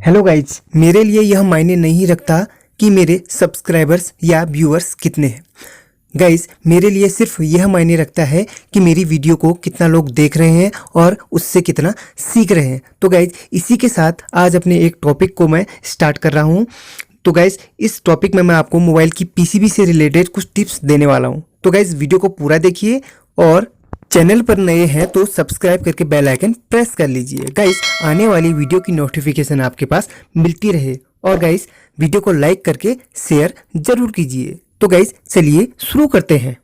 Hello guys, मेरे लिए यह मायने नहीं रखता कि मेरे सब्सक्राइबर्स या व्यूअर्स कितने हैं। गाइज, मेरे लिए सिर्फ यह मायने रखता है कि मेरी वीडियो को कितना लोग देख रहे हैं और उससे कितना सीख रहे हैं। तो गाइज, इसी के साथ आज अपने एक टॉपिक को मैं स्टार्ट कर रहा हूँ। तो गाइज, इस टॉपिक में मैं आपको मोबाइल की पीसीबी से रिलेटेड कुछ टिप्स देने वाला हूँ। तो गाइज, वीडियो को पूरा देखिए और चैनल पर नए हैं तो सब्सक्राइब करके बेल आइकन प्रेस कर लीजिए। गाइस, आने वाली वीडियो की नोटिफिकेशन आपके पास मिलती रहे। और गाइस, वीडियो को लाइक करके शेयर जरूर कीजिए। तो गाइस, चलिए शुरू करते हैं।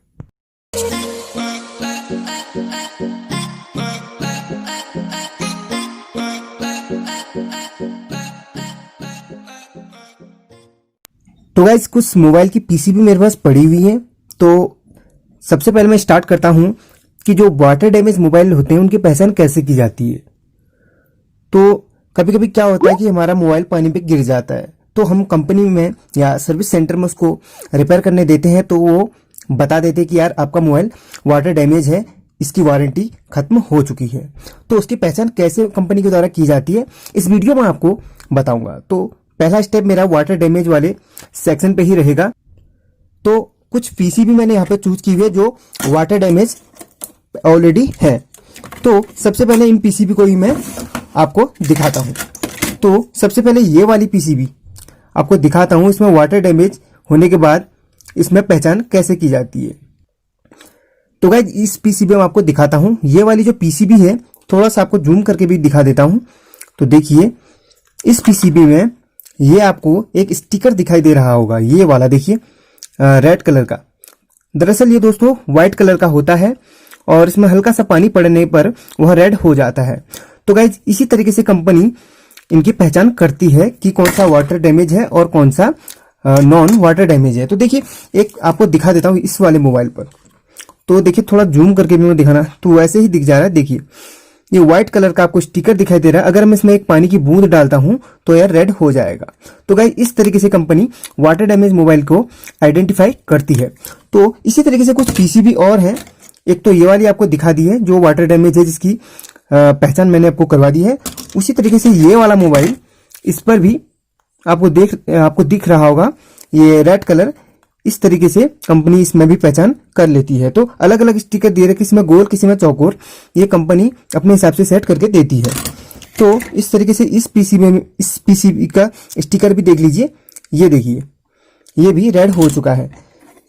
तो गाइस, कुछ मोबाइल की पीसीबी मेरे पास पड़ी हुई है। तो सबसे पहले मैं स्टार्ट करता हूं कि जो वाटर डैमेज मोबाइल होते हैं उनकी पहचान कैसे की जाती है। तो कभी कभी क्या होता है कि हमारा मोबाइल पानी पे गिर जाता है, तो हम कंपनी में या सर्विस सेंटर में उसको रिपेयर करने देते हैं, तो वो बता देते हैं कि यार आपका मोबाइल वाटर डैमेज है, इसकी वारंटी खत्म हो चुकी है। तो उसकी पहचान कैसे कंपनी के द्वारा की जाती है इस वीडियो में आपको बताऊंगा। तो पहला स्टेप मेरा वाटर डैमेज वाले सेक्शन पे ही रहेगा। तो कुछ पीसीबी मैंने यहाँ पे चूज की हुई है जो वाटर डैमेज ऑलरेडी है। तो सबसे पहले इन पीसीबी को ही मैं आपको दिखाता हूं। तो सबसे पहले ये वाली पीसीबी आपको दिखाता हूं, इसमें वाटर डैमेज होने के बाद इसमें पहचान कैसे की जाती है। तो गाइस, इस पीसीबी में आपको दिखाता हूं। ये वाली जो पीसीबी है, थोड़ा सा आपको जूम करके भी दिखा देता हूं। तो देखिए, इस पीसीबी में ये आपको एक स्टिकर दिखाई दे रहा होगा, ये वाला देखिए, रेड कलर का। दरअसल ये दोस्तों व्हाइट कलर का होता है और इसमें हल्का सा पानी पड़ने पर वह रेड हो जाता है। तो गाइज, इसी तरीके से कंपनी इनकी पहचान करती है कि कौन सा वाटर डैमेज है और कौन सा नॉन वाटर डैमेज है। तो देखिए, एक आपको दिखा देता हूं इस वाले मोबाइल पर। तो देखिए, थोड़ा जूम करके भी मैं दिखाना, तो वैसे ही दिख जा रहा है। देखिए, ये व्हाइट कलर का आपको स्टिकर दिखाई दे रहा है। अगर मैं इसमें एक पानी की बूंद डालता हूं तो यार रेड हो जाएगा। तो गाइस, इस तरीके से कंपनी वाटर डैमेज मोबाइल को आइडेंटिफाई करती है। तो इसी तरीके से कुछ पीसीबी और हैं। एक तो ये वाली आपको दिखा दी है जो वाटर डैमेज है, जिसकी पहचान मैंने आपको करवा दी है। उसी तरीके से ये वाला मोबाइल, इस पर भी आपको दिख रहा होगा ये रेड कलर। इस तरीके से कंपनी इसमें भी पहचान कर लेती है। तो अलग अलग स्टिकर दे रहे, किसी में गोल किसी में चौकोर, ये कंपनी अपने हिसाब से सेट करके देती है। तो इस तरीके से इस पीसीबी का स्टिकर भी देख लीजिए। ये देखिए, ये भी रेड हो चुका है।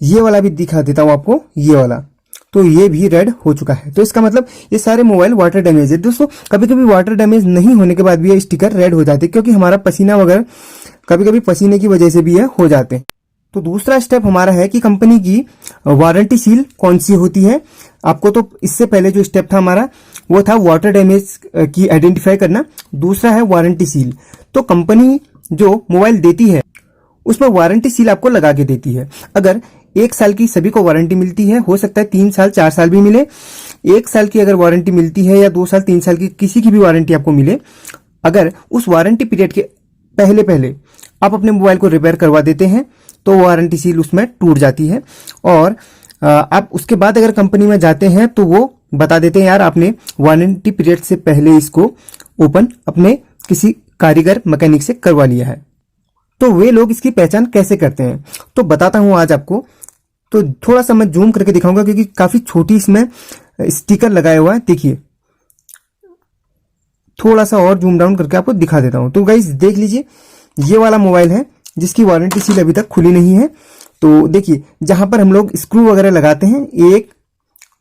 ये वाला भी दिखा देता हूं आपको, ये वाला, तो ये भी रेड हो चुका है। तो इसका मतलब ये सारे मोबाइल वाटर डैमेज है। दोस्तों, कभी कभी वाटर डैमेज नहीं होने के बाद भी ये स्टिकर रेड हो जाते हैं, क्योंकि हमारा पसीना वगैरह कभी कभी पसीने की वजह से भी ये हो जाते हैं। तो दूसरा स्टेप हमारा है कि कंपनी की वारंटी सील कौन सी होती है। आपको तो इससे पहले जो स्टेप था हमारा, वो था वाटर डैमेज की आइडेंटिफाई करना। दूसरा है वारंटी सील। तो कंपनी जो मोबाइल देती है उसमें वारंटी सील आपको लगा के देती है। अगर 1 साल की सभी को वारंटी मिलती है, हो सकता है 3 साल 4 साल भी मिले। 1 साल की अगर वारंटी मिलती है या 2 साल 3 साल की, किसी की भी वारंटी आपको मिले, अगर उस वारंटी पीरियड के पहले आप अपने मोबाइल को रिपेयर करवा देते हैं तो वारंटी सील उसमें टूट जाती है। और आप उसके बाद अगर कंपनी में जाते हैं तो वो बता देते हैं यार आपने वारंटी पीरियड से पहले इसको ओपन अपने किसी कारीगर मैकेनिक से करवा लिया है। तो वे लोग इसकी पहचान कैसे करते हैं तो बताता हूं आज आपको। तो थोड़ा सा मैं जूम करके दिखाऊंगा क्योंकि काफी छोटी इसमें स्टिकर लगाया हुआ है। देखिए, थोड़ा सा और जूम डाउन करके आपको दिखा देता हूं। तो गाइस, देख लीजिए, ये वाला मोबाइल है जिसकी वारंटी सील अभी तक खुली नहीं है। तो देखिए, जहां पर हम लोग स्क्रू वगैरह लगाते हैं, 1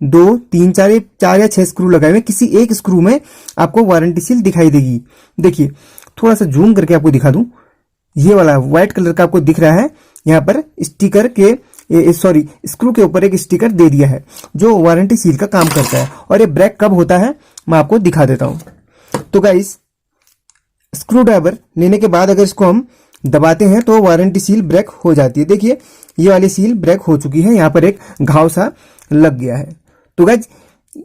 2 3 4 या 6 स्क्रू लगाए हुए, किसी एक स्क्रू में आपको वारंटी सील दिखाई देगी। देखिए, थोड़ा सा जूम करके आपको दिखा दूं। ये वाला व्हाइट कलर का आपको दिख रहा है, यहाँ पर स्टिकर के स्क्रू के ऊपर एक स्टिकर दे दिया है जो वारंटी सील का काम करता है। और ये ब्रेक कब होता है मैं आपको दिखा देता हूं। तो गाइस, स्क्रू ड्राइवर लेने के बाद अगर इसको हम दबाते हैं तो वारंटी सील ब्रेक हो जाती है। देखिए, ये वाली सील ब्रेक हो चुकी है, यहाँ पर एक घाव सा लग गया है। तो गाइस,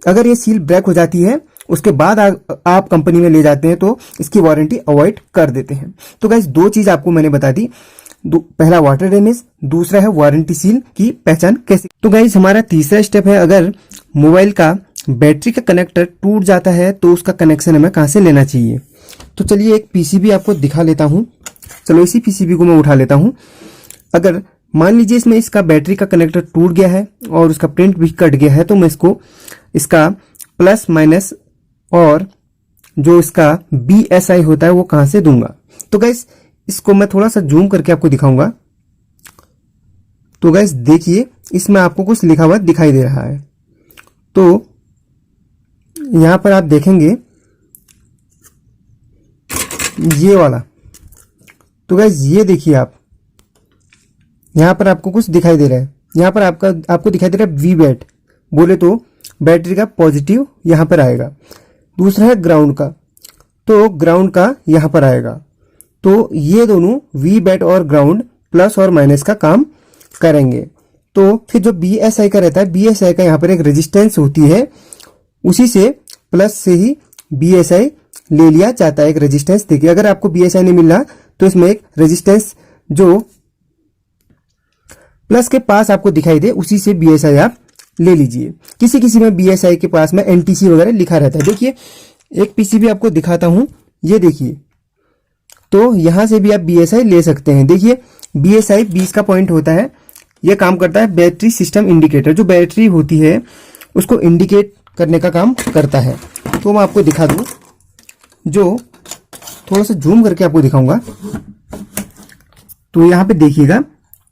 अगर ये सील ब्रेक हो जाती है, उसके बाद आप कंपनी में ले जाते हैं तो इसकी वारंटी अवॉइड कर देते हैं। तो गाइस, 2 चीज आपको मैंने बता दी। पहला वाटर डैमेज, दूसरा है वारंटी सील की पहचान कैसे। तो गाइस, हमारा तीसरा स्टेप है, अगर मोबाइल का बैटरी का कनेक्टर टूट जाता है तो उसका कनेक्शन हमें कहां से लेना चाहिए। तो चलिए एक पीसीबी आपको दिखा लेता हूं। चलो इसी पीसीबी को मैं उठा लेता हूं। अगर मान लीजिए इसमें इसका बैटरी का कनेक्टर टूट गया है और उसका प्रिंट भी कट गया है, तो मैं इसका प्लस माइनस और जो इसका BSI होता है वो कहां से दूंगा। तो गाइस इसको मैं थोड़ा सा जूम करके आपको दिखाऊंगा। तो गाइस देखिए इसमें आपको कुछ लिखा हुआ दिखाई दे रहा है। तो यहां पर आप देखेंगे ये वाला। तो गाइस ये देखिए आप, यहां पर आपको कुछ दिखाई दे रहा है। यहां पर आपको दिखाई दे रहा है वी बैट, बोले तो बैटरी का पॉजिटिव यहां पर आएगा। दूसरा है ग्राउंड का, तो ग्राउंड का यहां पर आएगा। तो ये दोनों वी बैट और ग्राउंड प्लस और माइनस का काम करेंगे। तो फिर जो BSI का रहता है, BSI का यहाँ पर एक रेजिस्टेंस होती है, उसी से प्लस से ही BSI ले लिया जाता है। एक रेजिस्टेंस देखिए, अगर आपको BSI नहीं मिल रहा तो इसमें एक रेजिस्टेंस जो प्लस के पास आपको दिखाई दे, उसी से BSI आप ले लीजिए। किसी किसी में BSI के पास में NTC वगैरह लिखा रहता है। देखिए एक पीसीबी आपको दिखाता हूं, ये देखिए। तो यहां से भी आप BSI ले सकते हैं। देखिए BSI 20 का पॉइंट होता है। यह काम करता है बैटरी सिस्टम इंडिकेटर, जो बैटरी होती है उसको इंडिकेट करने का काम करता है। तो मैं आपको दिखा दूं, जो थोड़ा सा जूम करके आपको दिखाऊंगा। तो यहां पे देखिएगा,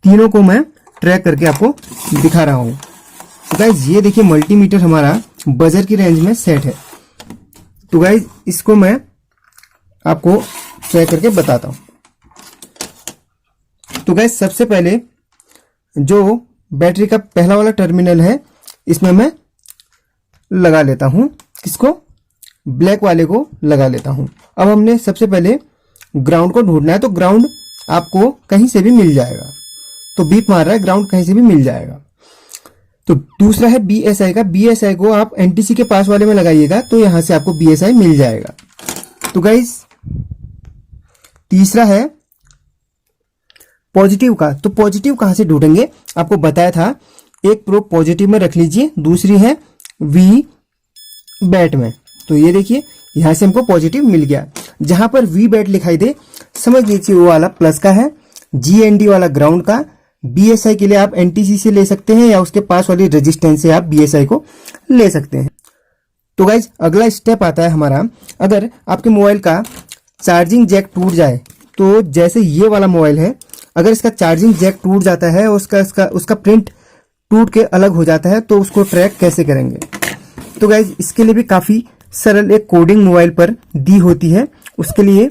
तीनों को मैं ट्रैक करके आपको दिखा रहा हूं। तो गाइज ये देखिए मल्टीमीटर हमारा बजर की रेंज में सेट है। तो गाइज इसको मैं आपको ट्रैक करके बताता हूं। तो गाइज सबसे पहले जो बैटरी का पहला वाला टर्मिनल है, इसमें मैं लगा लेता हूं। किसको? ब्लैक वाले को लगा लेता हूं। अब हमने सबसे पहले ग्राउंड को ढूंढना है। तो ग्राउंड आपको कहीं से भी मिल जाएगा। तो बीप मार रहा है, ग्राउंड कहीं से भी मिल जाएगा। तो दूसरा है BSI का। BSI को आप NTC के पास वाले में लगाइएगा, तो यहां से आपको BSI मिल जाएगा। तो गाइस तीसरा है पॉजिटिव का। तो पॉजिटिव कहां से ढूंढेंगे, आपको बताया था। एक प्रोब पॉजिटिव में रख लीजिए, दूसरी है V बैट में। तो ये देखिए यहां से हमको पॉजिटिव मिल गया। जहां पर V बैट लिखाई दे, समझ लीजिए वो वाला प्लस का है, GND वाला ग्राउंड का। BSI के लिए आप NTC से ले सकते हैं या उसके पास वाली रेजिस्टेंस से आप BSI को ले सकते हैं। तो गाइज अगला स्टेप आता है हमारा, अगर आपके मोबाइल का चार्जिंग जैक टूट जाए, तो जैसे ये वाला मोबाइल है, अगर इसका चार्जिंग जैक टूट जाता है, उसका प्रिंट टूट के अलग हो जाता है, तो उसको ट्रैक कैसे करेंगे। तो गाइज इसके लिए भी काफी सरल एक कोडिंग मोबाइल पर दी होती है। उसके लिए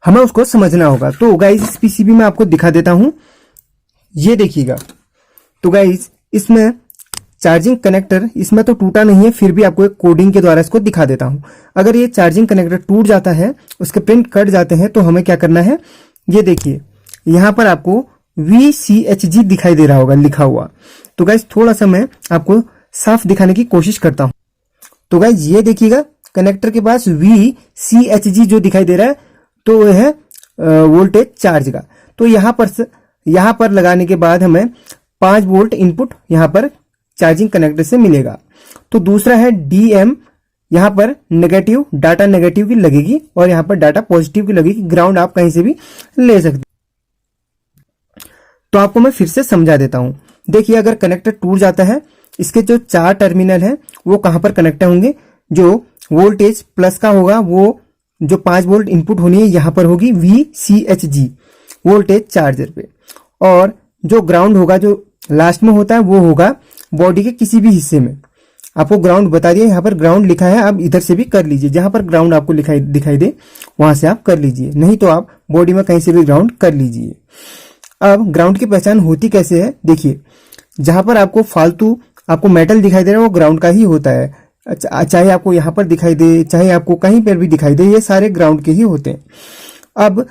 हमें उसको समझना होगा। तो गाइज इस पीसीबी में आपको दिखा देता हूं, ये देखिएगा। तो गाइज इसमें चार्जिंग कनेक्टर इसमें तो टूटा नहीं है, फिर भी आपको एक कोडिंग के द्वारा इसको दिखा देता हूं। अगर ये चार्जिंग कनेक्टर टूट जाता है, उसके प्रिंट कट जाते हैं, तो हमें क्या करना है, ये देखिए यहां पर आपको VCHG दिखाई दे रहा होगा लिखा हुआ। तो गाइज थोड़ा सा मैं आपको साफ दिखाने की कोशिश करता हूं। तो गाइज ये देखिएगा कनेक्टर के पास VCHG जो दिखाई दे रहा है, तो वह है वोल्टेज चार्ज का। तो यहां पर लगाने के बाद हमें 5 वोल्ट इनपुट यहां पर चार्जिंग कनेक्टर से मिलेगा। तो दूसरा है DM, यहां पर नेगेटिव डाटा नेगेटिव की लगेगी और यहां पर डाटा पॉजिटिव की लगेगी। ग्राउंड आप कहीं से भी ले सकते। तो आपको मैं फिर से समझा देता हूं। देखिए अगर कनेक्टर टूट जाता है, इसके जो 4 टर्मिनल है वो कहां पर कनेक्ट होंगे, जो वोल्टेज प्लस का होगा, वो जो 5 वोल्ट इनपुट होनी है यहां पर होगी VCHG वोल्टेज चार्जर पे, और जो ग्राउंड होगा जो लास्ट में होता है वो होगा बॉडी के किसी भी हिस्से में। आपको ग्राउंड बता दिया, यहाँ पर ग्राउंड लिखा है, आप इधर से भी कर लीजिए। जहां पर ग्राउंड आपको दिखाई दे वहां से आप कर लीजिए, नहीं तो आप बॉडी में कहीं से भी ग्राउंड कर लीजिए। अब ग्राउंड की पहचान होती कैसे है, देखिए जहां पर आपको फालतू आपको मेटल दिखाई दे रहा है वो ग्राउंड का ही होता है। चाहे आपको यहां पर दिखाई दे, चाहे आपको कहीं पर भी दिखाई दे, ये सारे ग्राउंड के ही होते हैं। अब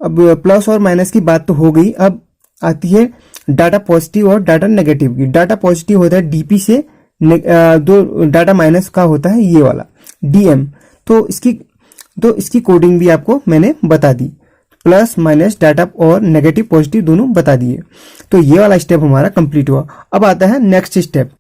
प्लस और माइनस की बात तो हो गई। अब आती है डाटा पॉजिटिव और डाटा नेगेटिव की। डाटा पॉजिटिव होता है DP से, दो डाटा माइनस का होता है ये वाला DM। तो इसकी कोडिंग भी आपको मैंने बता दी, प्लस माइनस डाटा और नेगेटिव पॉजिटिव दोनों बता दिए। तो ये वाला स्टेप हमारा कंप्लीट हुआ। अब आता है नेक्स्ट स्टेप।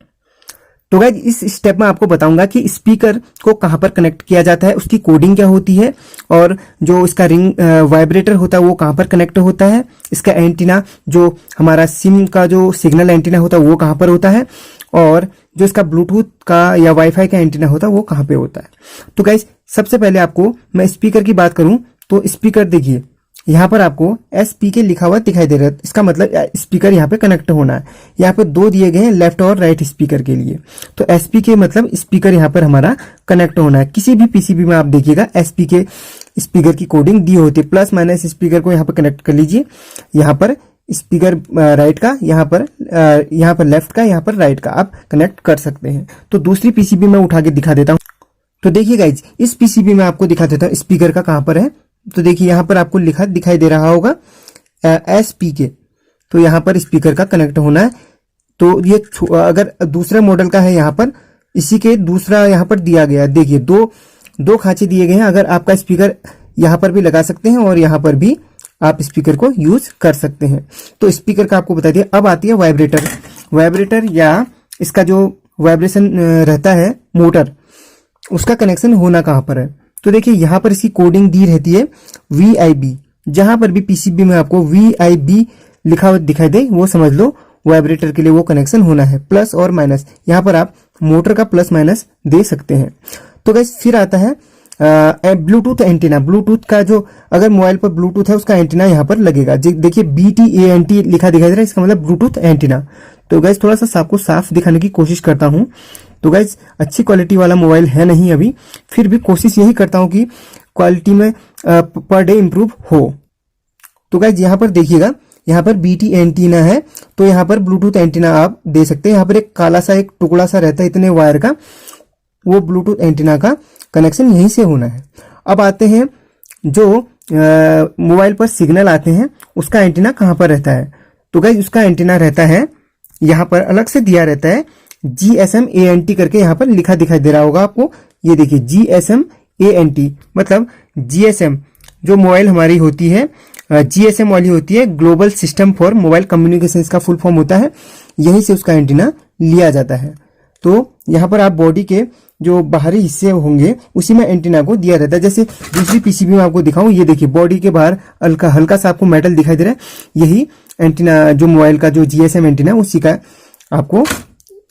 तो गाइज इस स्टेप में आपको बताऊंगा कि स्पीकर को कहां पर कनेक्ट किया जाता है, उसकी कोडिंग क्या होती है, और जो इसका रिंग वाइब्रेटर होता है वो कहां पर कनेक्ट होता है, इसका एंटीना जो हमारा सिम का जो सिग्नल एंटीना होता है वो कहां पर होता है, और जो इसका ब्लूटूथ का या वाईफाई का एंटीना होता है वो कहां पे होता है। तो गाइज सबसे पहले आपको मैं स्पीकर की बात करूं तो स्पीकर देखिए यहाँ पर आपको SPK लिखा हुआ दिखाई दे रहा है, इसका मतलब स्पीकर यहाँ पे कनेक्ट होना है। यहाँ पे 2 दिए गए हैं लेफ्ट और राइट स्पीकर के लिए, तो SPK मतलब स्पीकर यहाँ पर हमारा कनेक्ट होना है। किसी भी पीसीबी में आप देखिएगा SPK स्पीकर की कोडिंग दी होती है। प्लस माइनस स्पीकर को यहाँ पर कनेक्ट कर लीजिए, यहाँ पर स्पीकर राइट का, यहाँ पर लेफ्ट का, यहाँ पर राइट का आप कनेक्ट कर सकते हैं। तो दूसरी पीसीबी में उठा के दिखा देता हूँ। तो देखिए गाइज इस पीसीबी में आपको दिखा देता हूँ स्पीकर का कहां पर है। तो देखिए यहाँ पर आपको लिखा दिखाई दे रहा होगा SPK, तो यहाँ पर स्पीकर का कनेक्ट होना है। तो ये अगर दूसरे मॉडल का है, यहाँ पर इसी के दूसरा यहाँ पर दिया गया है। देखिए दो खांचे दिए गए हैं, अगर आपका स्पीकर यहाँ पर भी लगा सकते हैं और यहाँ पर भी आप स्पीकर को यूज कर सकते हैं। तो स्पीकर का आपको बता दिया। अब आती है वाइब्रेटर या इसका जो वाइब्रेशन रहता है मोटर, उसका कनेक्शन होना कहां पर है। तो देखिए यहां पर इसकी कोडिंग दी रहती है VIB, जहां पर भी पीसीबी में आपको VIB लिखा हुआ दिखाई दे वो समझ लो वाइब्रेटर के लिए वो कनेक्शन होना है। प्लस और माइनस, यहां पर आप मोटर का प्लस माइनस दे सकते हैं। तो गाइस फिर आता है ब्लूटूथ एंटीना। ब्लूटूथ का जो अगर मोबाइल पर ब्लूटूथ है उसका एंटीना यहाँ पर लगेगा। देखिए BTANT लिखा दिखाई दे रहा है, इसका मतलब ब्लूटूथ एंटीना। तो गाइस थोड़ा सा आपको साफ दिखाने की कोशिश करता हूं। तो गाइस अच्छी क्वालिटी वाला मोबाइल है नहीं अभी, फिर भी कोशिश यही करता हूं कि क्वालिटी में पर डे इंप्रूव हो। तो गाइस यहाँ पर देखिएगा, यहाँ पर BT एंटीना है, तो यहाँ पर ब्लूटूथ एंटीना आप दे सकते हैं। यहाँ पर एक काला सा एक टुकड़ा सा रहता है इतने वायर का, वो ब्लूटूथ एंटीना का कनेक्शन यहीं से होना है। अब आते हैं जो मोबाइल पर सिग्नल आते हैं उसका एंटीना कहां पर रहता है। तो गाइस उसका एंटीना रहता है यहाँ पर, अलग से दिया रहता है GSM ANT करके, यहाँ पर लिखा दिखाई दे रहा होगा आपको। ये देखिए GSM ANT मतलब GSM जो मोबाइल हमारी होती है GSM वाली होती है, global system for mobile communication का फुल फॉर्म होता है। यहीं से उसका एंटीना लिया जाता है। तो यहाँ पर आप बॉडी के जो बाहरी हिस्से होंगे उसी में एंटीना को दिया रहता है। जैसे दूसरी पीसीबी में आपको दिखाऊं, ये देखिए बॉडी के बाहर हल्का सा आपको मेटल दिखाई दे रहा है, यही एंटीना जो मोबाइल का जो GSM एंटीना उसी का आपको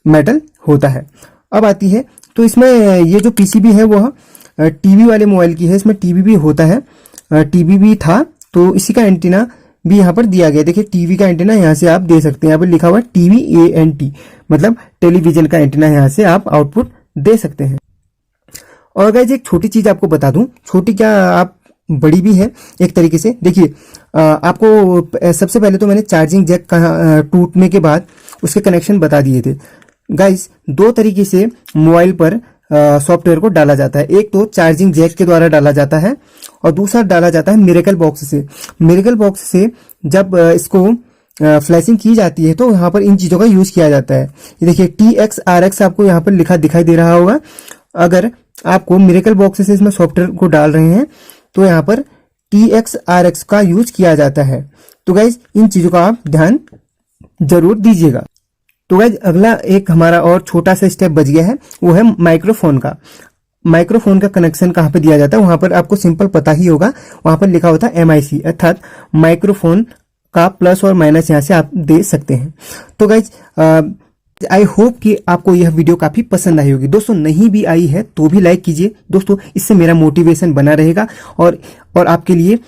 मेटल होता है। अब आती है, तो इसमें ये जो पीसीबी है वह टीवी वाले मोबाइल की है, इसमें टीवी भी होता है, टीवी भी था, तो इसी का एंटीना भी यहाँ पर दिया गया। देखिए टीवी का एंटीना यहाँ से आप दे सकते हैं, यहाँ पर लिखा हुआ TVANT मतलब टेलीविजन का एंटीना, यहाँ से आप आउटपुट दे सकते हैं। और गाइस एक छोटी चीज आपको बता दूं, छोटी क्या आप बड़ी भी है एक तरीके से। देखिए आपको सबसे पहले तो मैंने चार्जिंग जैक का टूटने के बाद उसके कनेक्शन बता दिए थे। गाइस 2 तरीके से मोबाइल पर सॉफ्टवेयर को डाला जाता है। एक तो चार्जिंग जैक के द्वारा डाला जाता है और दूसरा डाला जाता है मिरेकल बॉक्स से। मिरेकल बॉक्स से जब इसको फ्लैशिंग की जाती है तो यहाँ पर इन चीजों का यूज किया जाता है। ये देखिए TXRX आपको यहाँ पर लिखा दिखाई दे रहा होगा। अगर आपको मिरेकल बॉक्स से इसमें सॉफ्टवेयर को डाल रहे हैं तो यहाँ पर TXRX का यूज किया जाता है। तो गाइज इन चीजों का आप ध्यान जरूर दीजिएगा। तो गाइज अगला एक हमारा और छोटा सा स्टेप बच गया है, वो है माइक्रोफोन का। माइक्रोफोन का कनेक्शन कहाँ पे दिया जाता है, वहां पर आपको सिंपल पता ही होगा, वहां पर लिखा होता है MIC अर्थात माइक्रोफोन का प्लस और माइनस यहाँ से आप दे सकते हैं। तो गाइज आई होप कि आपको यह वीडियो काफी पसंद आई होगी। दोस्तों नहीं भी आई है तो भी लाइक कीजिए दोस्तों, इससे मेरा मोटिवेशन बना रहेगा और आपके लिए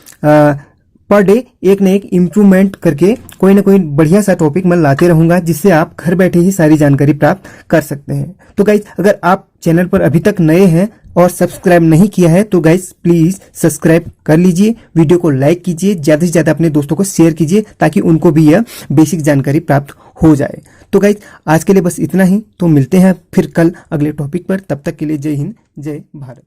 पर डे एक न एक इम्प्रूवमेंट करके कोई ना कोई बढ़िया सा टॉपिक मैं लाते रहूंगा, जिससे आप घर बैठे ही सारी जानकारी प्राप्त कर सकते हैं। तो गाइज अगर आप चैनल पर अभी तक नए हैं और सब्सक्राइब नहीं किया है तो गाइज प्लीज सब्सक्राइब कर लीजिए, वीडियो को लाइक कीजिए, ज्यादा से ज्यादा अपने दोस्तों को शेयर कीजिए ताकि उनको भी यह बेसिक जानकारी प्राप्त हो जाए। तो गाइज आज के लिए बस इतना ही, तो मिलते हैं फिर कल अगले टॉपिक पर। तब तक के लिए जय हिंद, जय भारत।